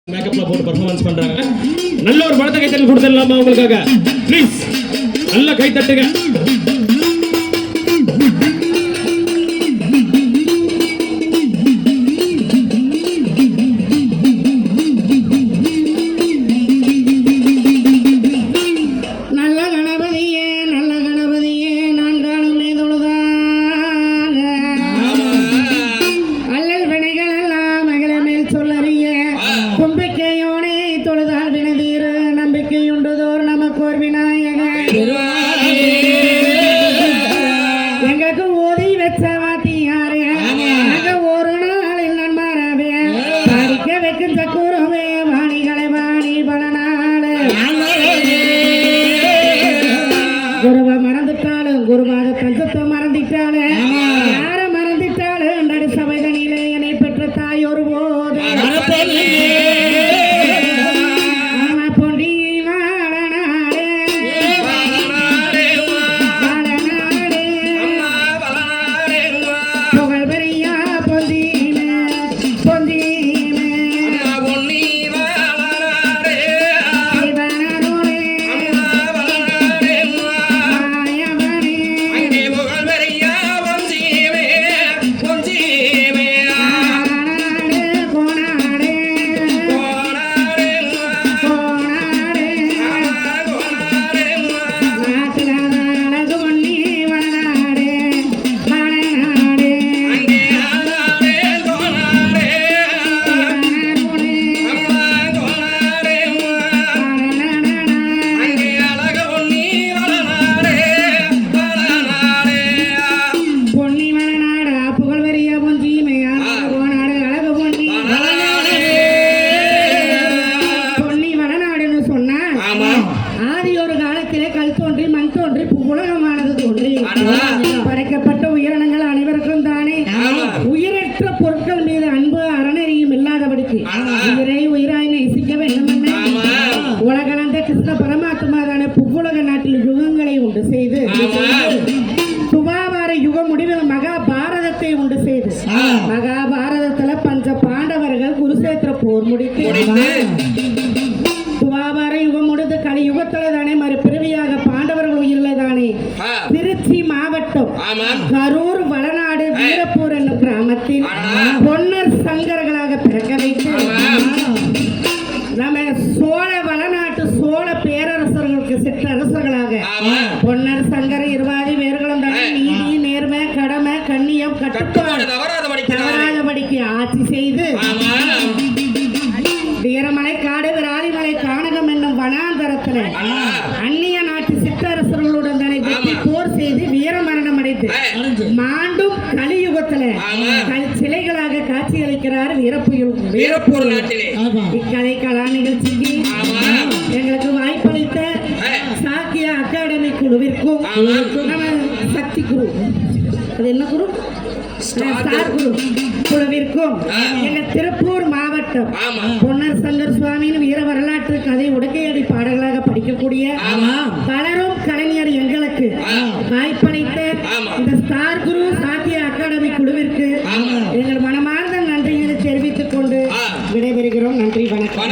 மேக்கப்ல போட்டு பெர்ஃபார்மன்ஸ் பண்றாங்க. நல்ல ஒரு படத்தை கைத்தட்டல் கொடுத்துடலாமா உங்களுக்காக? ப்ளீஸ் நல்ல கை தட்டுங்க. கும்பிக்கையோனே தொழுதால் வினதீர நம்பிக்கையுண்டுதோர் நமக்கோர் விநாயகர் எங்களுக்கு ஓதி வச்ச வாத்தியாரே அங்க ஒரு நாளில் நண்பரவே படிக்க வைக்கும் சக்குருவே வாணிகளை வாணி பல நாள் குருவை மறந்துட்டாலும் குருவாக தஞ்சத்தை மறந்துட்டாலும் யார மறந்துட்டாலும் நடு சபைதனிலே என்னை பெற்ற தாய் ஒரு போது படைக்கப்பட்ட உயிரினங்கள் அனைவருக்கும் தானே உயிரற்ற பொருட்கள் மீது அன்பு அறநெறியும் இல்லாதபடிக்கு உயிரை உயிராய் நேசிக்க வேண்டும் என்ன உலகளந்த கிருஷ்ண பரமாத்மா தானே புவ்வுலக நாட்டில் யுகங்களை உண்டு செய்து துவாபார யுக முடிவில் மகாபாரதத்தை உண்டு செய்து மகாபாரதத்துல பஞ்ச பாண்டவர்கள் குருசேத்திர போர் முடித்து துவாபார யுகம் முடிந்து கலியுகத்துல தானே மறுபிறவியாக பாண்டவர்கள் உயிரில தானே திருச்சி மாவட்டம் கரூர் வளநாடு வீரப்பூர் என்னும் கிராமத்தில் பொன்னர் சங்கர்களாக பிறக்க வைத்து நம்ம சோழ வளநாட்டு சோழ பேரரசர்களுக்கு சிற்றரசர்களாக பொன்னர் சங்கர் இருவாதி வேர்களும் தானே நீதி நேர்மை கடமை கண்ணியம் கட்டுப்பாடு தவறாதபடிக்கு ஆட்சி செய்து வீரமலை காடு விராலிமலை கானகம் என்னும் வனாந்தரத்துல அந்நிய நாட்டு சிற்றரசர்களுடன் தன்னை வெற்றி போர் செய்து வீரமரணம் அடைந்து மாண்டும் கலியுகத்துல சிலைகளாக காட்சியளிக்கிறார் வீரப்பூர் நாட்டிலே. இக்கலை கலா நிகழ்ச்சிக்கு எங்களுக்கு வாய்ப்பளித்த சாக்கிய அகாடமி குழுவிற்கும் நம்ம சக்தி குரு அது என்ன குரு ஸ்டார் குரு குழுவிற்கும் எங்க திருப்பூர் மாவட்டம் பொன்னர் சங்கர் சுவாமியின் வீர வரலாற்று கதை உடக்கையடி பாடல்களாக படிக்கக்கூடிய பலரும் கலைஞர் எங்களுக்கு வாய்ப்பளித்த இந்த ஸ்டார் குரு சாக்கிய அகாடமி குழுவிற்கு எங்கள் மனமார்ந்த நன்றியை தெரிவித்துக் கொண்டு விடைபெறுகிறோம். நன்றி, வணக்கம்.